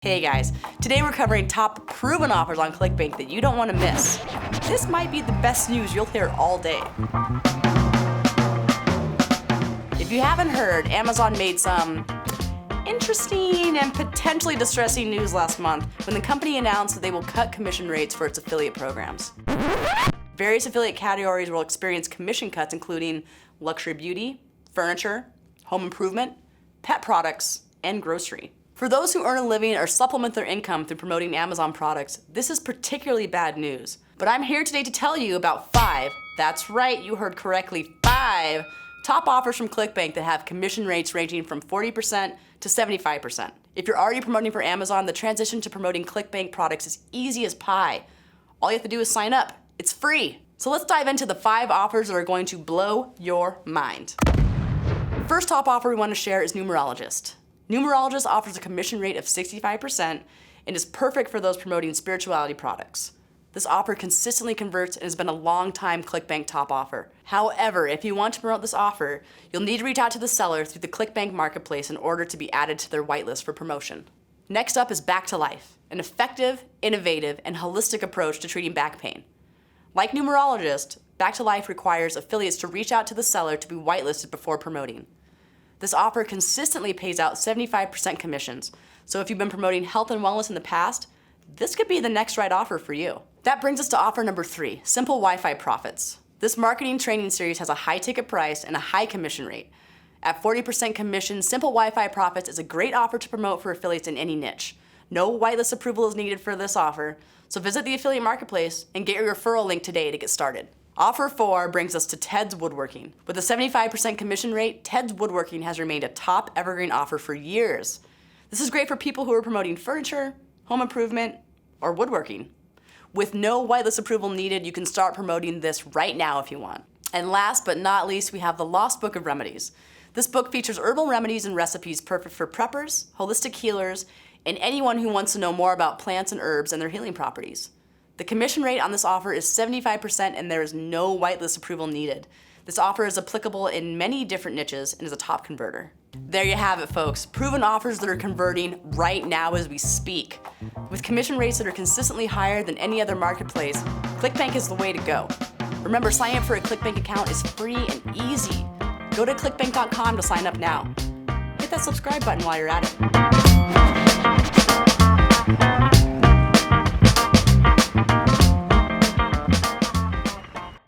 Hey guys, today we're covering top proven offers on ClickBank that you don't want to miss. This might be the best news you'll hear all day. If you haven't heard, Amazon made some interesting and potentially distressing news last month when the company announced that they will cut commission rates for its affiliate programs. Various affiliate categories will experience commission cuts including luxury beauty, furniture, home improvement, pet products, and grocery. For those who earn a living or supplement their income through promoting Amazon products, this is particularly bad news. But I'm here today to tell you about 5, that's right, you heard correctly, 5 top offers from ClickBank that have commission rates ranging from 40% to 75%. If you're already promoting for Amazon, the transition to promoting ClickBank products is easy as pie. All you have to do is sign up. It's free. So let's dive into the 5 offers that are going to blow your mind. First top offer we want to share is Numerologist. Numerologist offers a commission rate of 65% and is perfect for those promoting spirituality products. This offer consistently converts and has been a long-time ClickBank top offer. However, if you want to promote this offer, you'll need to reach out to the seller through the ClickBank marketplace in order to be added to their whitelist for promotion. Next up is Back to Life, an effective, innovative, and holistic approach to treating back pain. Like Numerologist, Back to Life requires affiliates to reach out to the seller to be whitelisted before promoting. This offer consistently pays out 75% commissions, so if you've been promoting health and wellness in the past, this could be the next right offer for you. That brings us to offer number 3, Simple Wi-Fi Profits. This marketing training series has a high ticket price and a high commission rate. At 40% commission, Simple Wi-Fi Profits is a great offer to promote for affiliates in any niche. No whitelist approval is needed for this offer, so visit the affiliate marketplace and get your referral link today to get started. Offer 4 brings us to Ted's Woodworking. With a 75% commission rate, Ted's Woodworking has remained a top evergreen offer for years. This is great for people who are promoting furniture, home improvement, or woodworking. With no whitelist approval needed, you can start promoting this right now if you want. And last but not least, we have the Lost Book of Remedies. This book features herbal remedies and recipes perfect for preppers, holistic healers, and anyone who wants to know more about plants and herbs and their healing properties. The commission rate on this offer is 75% and there is no whitelist approval needed. This offer is applicable in many different niches and is a top converter. There you have it, folks. Proven offers that are converting right now as we speak. With commission rates that are consistently higher than any other marketplace, ClickBank is the way to go. Remember, signing up for a ClickBank account is free and easy. Go to clickbank.com to sign up now. Hit that subscribe button while you're at it.